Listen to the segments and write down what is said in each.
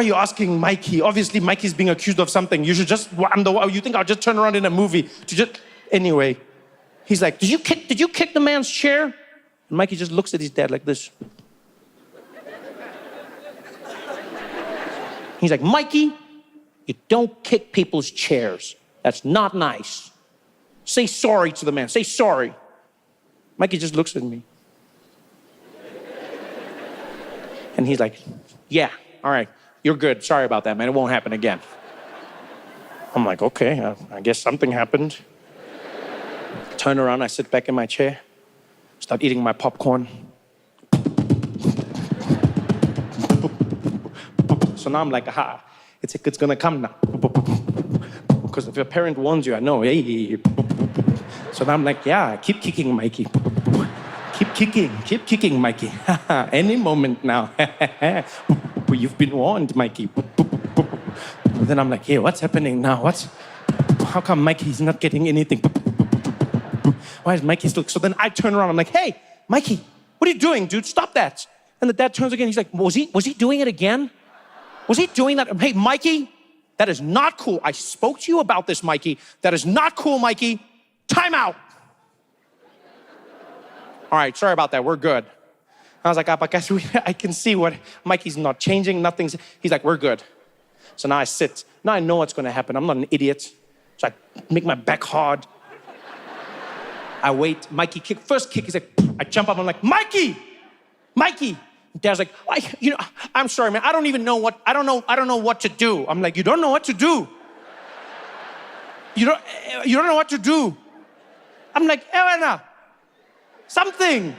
are you asking Mikey? Obviously, Mikey's being accused of something. You should just, you think I'll just turn around in a movie to just, anyway. He's like, did you kick the man's chair? And Mikey just looks at his dad like this. He's like, Mikey, you don't kick people's chairs. That's not nice. Say sorry to the man, say sorry. Mikey just looks at me. And he's like, yeah, all right. You're good. Sorry about that, man. It won't happen again. I'm like, okay, I guess something happened. Turn around, I sit back in my chair, start eating my popcorn. So now I'm like, aha, it's gonna come now. Because if your parent warns you, I know, hey. So now I'm like, yeah, keep kicking, Mikey. Keep kicking, Mikey. Any moment now. You've been warned, Mikey. Then I'm like, hey, what's happening now? How come Mikey's not getting anything? Why is Mikey still? So then I turn around, I'm like, hey, Mikey, what are you doing, dude? Stop that. And the dad turns again, he's like, was he doing it again? Was he doing that? Hey, Mikey, that is not cool. I spoke to you about this, Mikey. That is not cool, Mikey. Time out. All right, sorry about that, we're good. I was like, but guys, I can see what, Mikey's not changing, nothing's, he's like, we're good. So now I sit, now I know what's gonna happen. I'm not an idiot. So I make my back hard. I wait, Mikey first kick, he's like, I jump up, I'm like, Mikey! Dad's like, I'm sorry, man, I don't know what to do. I'm like, you don't know what to do? You don't know what to do? I'm like, Elena, something.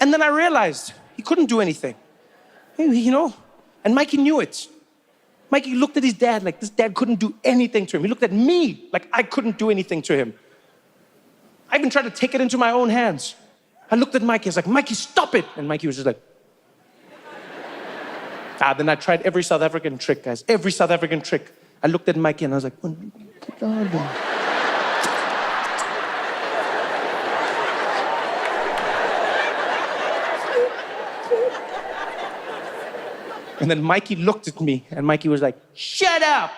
And then I realized he couldn't do anything, and Mikey knew it. Mikey looked at his dad like this dad couldn't do anything to him. He looked at me like I couldn't do anything to him. I even tried to take it into my own hands. I looked at Mikey, I was like, Mikey, stop it. And Mikey was just like, then I tried every South African trick, guys, every South African trick. I looked at Mikey and I was like, and then Mikey looked at me and Mikey was like, shut up.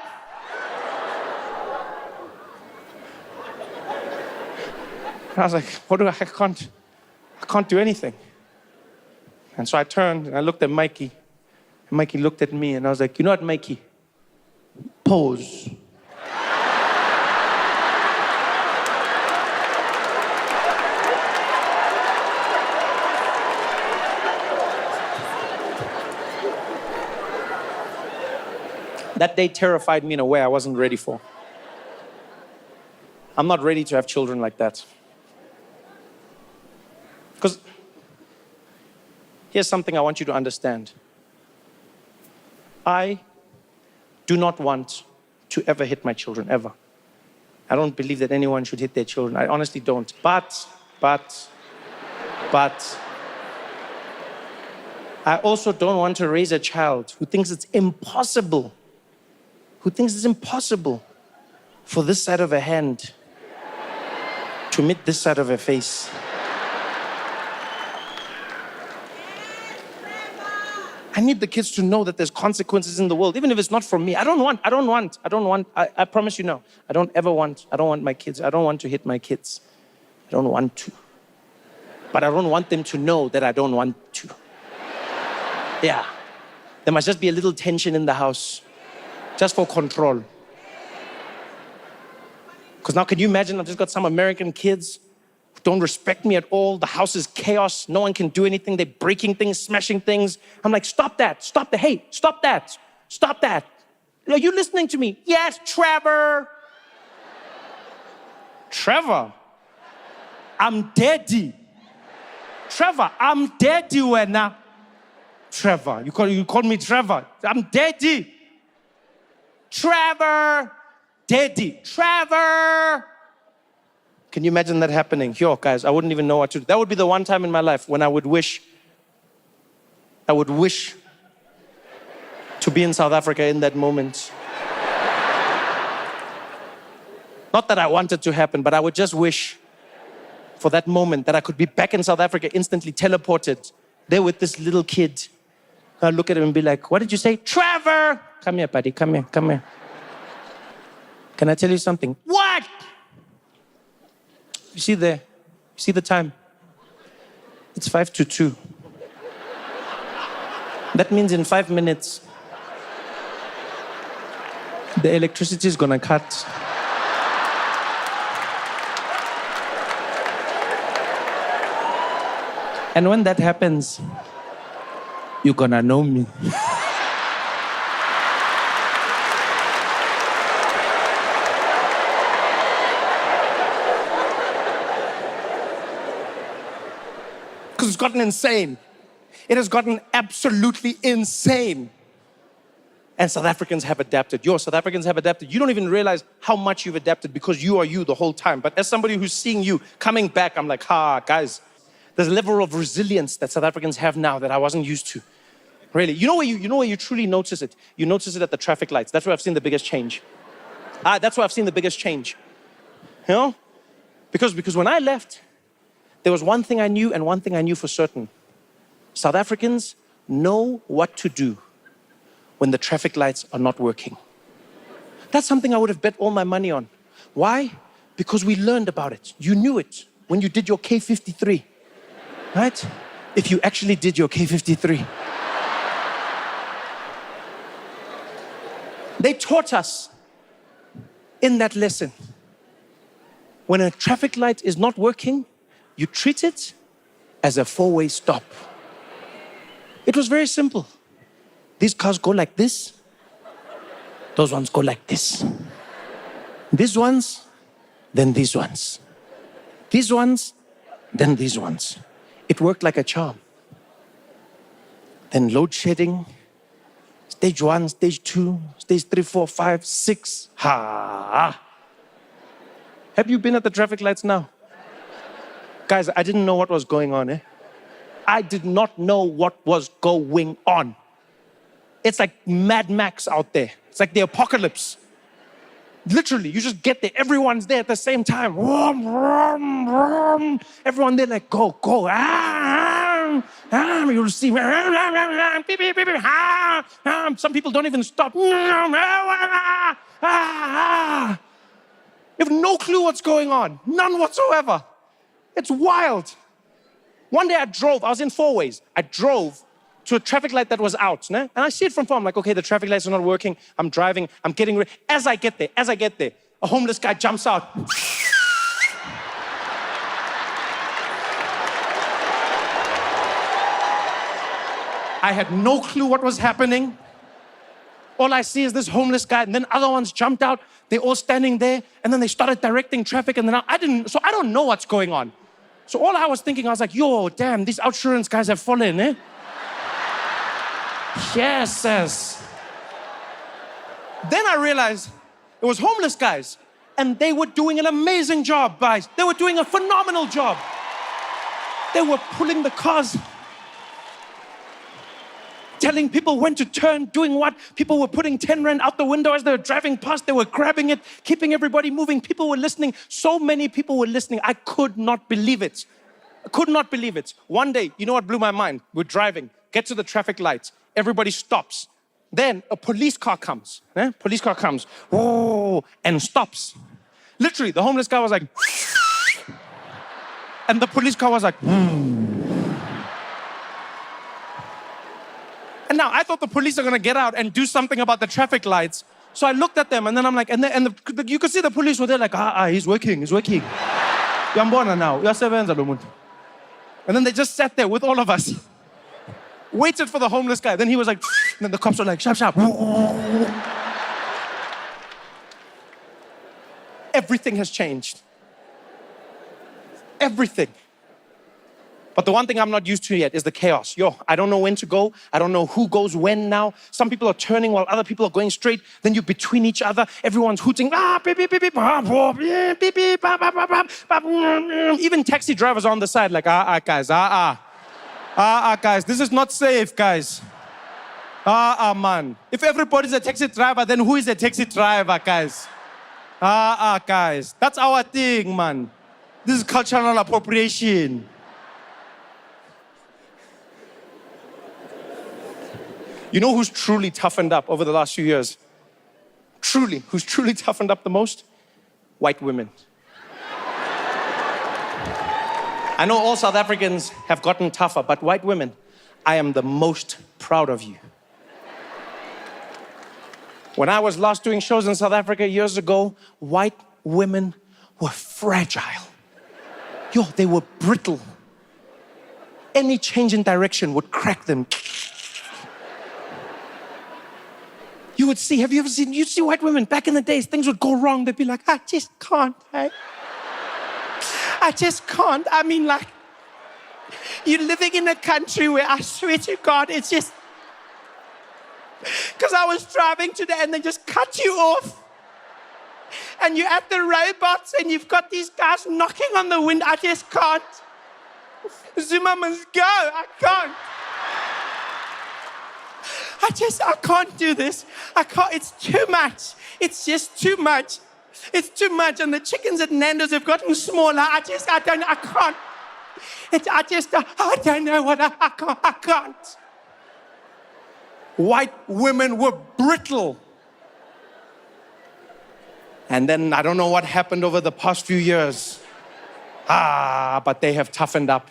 And I was like, I can't do anything. And so I turned and I looked at Mikey. And Mikey looked at me and I was like, you know what, Mikey? Pose. That day terrified me in a way I wasn't ready for. I'm not ready to have children like that. Because here's something I want you to understand. I do not want to ever hit my children, ever. I don't believe that anyone should hit their children. I honestly don't. But, I also don't want to raise a child who thinks it's impossible for this side of a hand to meet this side of a face. I need the kids to know that there's consequences in the world, even if it's not from me. I promise you no. I don't want my kids, I don't want to hit my kids. I don't want to. But I don't want them to know that I don't want to. Yeah. There must just be a little tension in the house. Just for control. Because now can you imagine I've just got some American kids who don't respect me at all. The house is chaos. No one can do anything. They're breaking things, smashing things. I'm like, stop that. Hey, stop that. Are you listening to me? Yes, Trevor. Trevor, I'm daddy. Trevor, I'm daddy when now. Trevor, you call me Trevor. I'm daddy. Trevor, daddy, Trevor. Can you imagine that happening? Yo, guys, I wouldn't even know what to do. That would be the one time in my life when I would wish to be in South Africa in that moment. Not that I want it to happen, but I would just wish for that moment that I could be back in South Africa, instantly teleported, They're with this little kid. I look at him and be like, what did you say? Trevor! Come here, buddy. Come here. Come here. Can I tell you something? What? You see there? You see the time? It's 5 to 2. That means in 5 minutes, the electricity is gonna cut. And when that happens, you're gonna know me. Because it's gotten insane. It has gotten absolutely insane. And South Africans have adapted. South Africans have adapted. You don't even realize how much you've adapted because you are you the whole time. But as somebody who's seeing you coming back, I'm like, guys, there's a level of resilience that South Africans have now that I wasn't used to. Really. You know where you truly notice it? You notice it at the traffic lights. That's where I've seen the biggest change. That's where I've seen the biggest change. You know? Because when I left, there was one thing I knew and one thing I knew for certain. South Africans know what to do when the traffic lights are not working. That's something I would have bet all my money on. Why? Because we learned about it. You knew it when you did your K53, right? If you actually did your K53. They taught us in that lesson. When a traffic light is not working, you treat it as a 4-way stop. It was very simple. These cars go like this. Those ones go like this. These ones, then these ones. These ones, then these ones. It worked like a charm. Then load shedding, stage 1, stage 2, stage 3, 4, 5, 6. Ha! Have you been at the traffic lights now? Guys, I didn't know what was going on. I did not know what was going on. It's like Mad Max out there. It's like the apocalypse. Literally, you just get there. Everyone's there at the same time. Everyone there like, go. You'll see. Some people don't even stop. You have no clue what's going on. None whatsoever. It's wild. One day I was in 4 ways. I drove to a traffic light that was out. And I see it from far. I'm like, okay, the traffic lights are not working. I'm driving. I'm getting ready. As I get there, a homeless guy jumps out. I had no clue what was happening. All I see is this homeless guy, and then other ones jumped out. They're all standing there, and then they started directing traffic, and then I don't know what's going on. So all I was thinking, I was like, yo, damn, these outsurance guys have fallen, Yes. Then I realized it was homeless guys, and they were doing an amazing job, guys. They were doing a phenomenal job. They were pulling the cars, telling people when to turn, doing what. People were putting 10 rand out the window as they were driving past. They were grabbing it, keeping everybody moving. People were listening. So many people were listening. I could not believe it. One day, you know what blew my mind? We're driving, get to the traffic lights. Everybody stops. Then a police car comes. And stops. Literally, the homeless guy was like, and the police car was like, And now I thought the police are going to get out and do something about the traffic lights. So I looked at them, and then I'm like, you could see the police were there like, he's working. Yambona now. And then they just sat there with all of us. Waited for the homeless guy. Then he was like, and then the cops were like, sharp. Everything has changed. Everything. But the one thing I'm not used to yet is the chaos. I don't know when to go. I don't know who goes when now. Some people are turning while other people are going straight. Then you're between each other. Everyone's hooting. Beep, beep, beep, beep, beep, beep, even taxi drivers are on the side like, guys, guys, this is not safe, guys. Man. If everybody's a taxi driver, then who is a taxi driver, guys? Guys. That's our thing, man. This is cultural appropriation. You know who's truly toughened up over the last few years? Truly, who's truly toughened up the most? White women. I know all South Africans have gotten tougher, but white women, I am the most proud of you. When I was last doing shows in South Africa years ago, white women were fragile. Yo, they were brittle. Any change in direction would crack them. You would see, have you ever seen, you'd see white women back in the days, things would go wrong. They'd be like, I just can't, hey? I just can't. I mean, like, you're living in a country where I swear to God, it's just, because I was driving today and they just cut you off. And you're at the robots and you've got these guys knocking on the window. I just can't. Zuma must go. I can't. I can't do this. I can't. It's too much. It's just too much. It's too much. And the chickens at Nando's have gotten smaller. I can't. I don't know what I can't. White women were brittle. And then I don't know what happened over the past few years. But they have toughened up.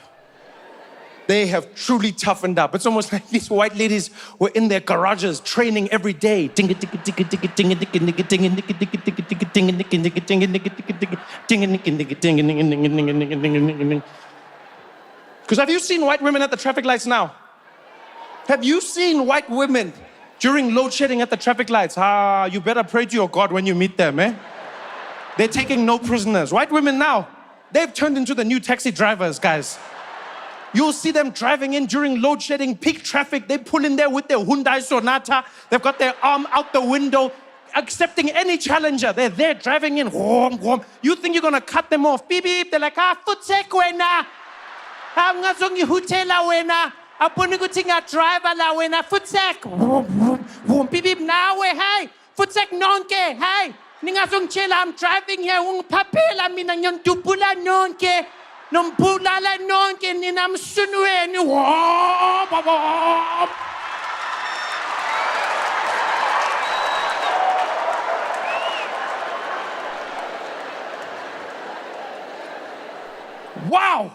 They have truly toughened up. It's almost like these white ladies were in their garages training every day. Because have you seen white women at the traffic lights now? Have you seen white women during load shedding at the traffic lights? You better pray to your God when you meet them, eh? They're taking no prisoners. White women now, they've turned into the new taxi drivers, guys. You'll see them driving in during load shedding, peak traffic. They pull in there with their Hyundai Sonata. They've got their arm out the window, accepting any challenger. They're there driving in. You think you're gonna cut them off? Beep, beep. They're like, futsek wena. Ngazongi hutela wena. Apuni kutinga driver la wena. Futsek. Beep, beep. Nawe, hey. Futsek nonke, hey. Ningazong chela, I'm driving here. Papela mina nyon dupula nonke. Nombulala nonke ninam sunweni. Wow!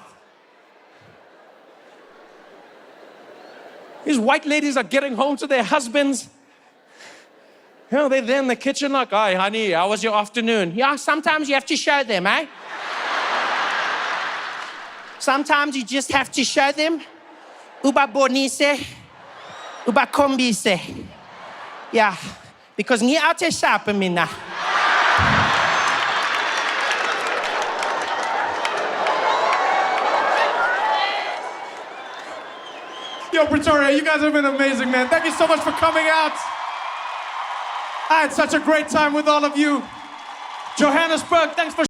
These white ladies are getting home to their husbands. You know, they're there in the kitchen like, hi, honey, how was your afternoon? Yeah, sometimes you have to show them, eh? Sometimes you just have to show them. Uba bonise, uba kombise. Yeah, because ni ate sharp mina. Yo, Pretoria, you guys have been amazing, man. Thank you so much for coming out. I had such a great time with all of you. Johannesburg, thanks for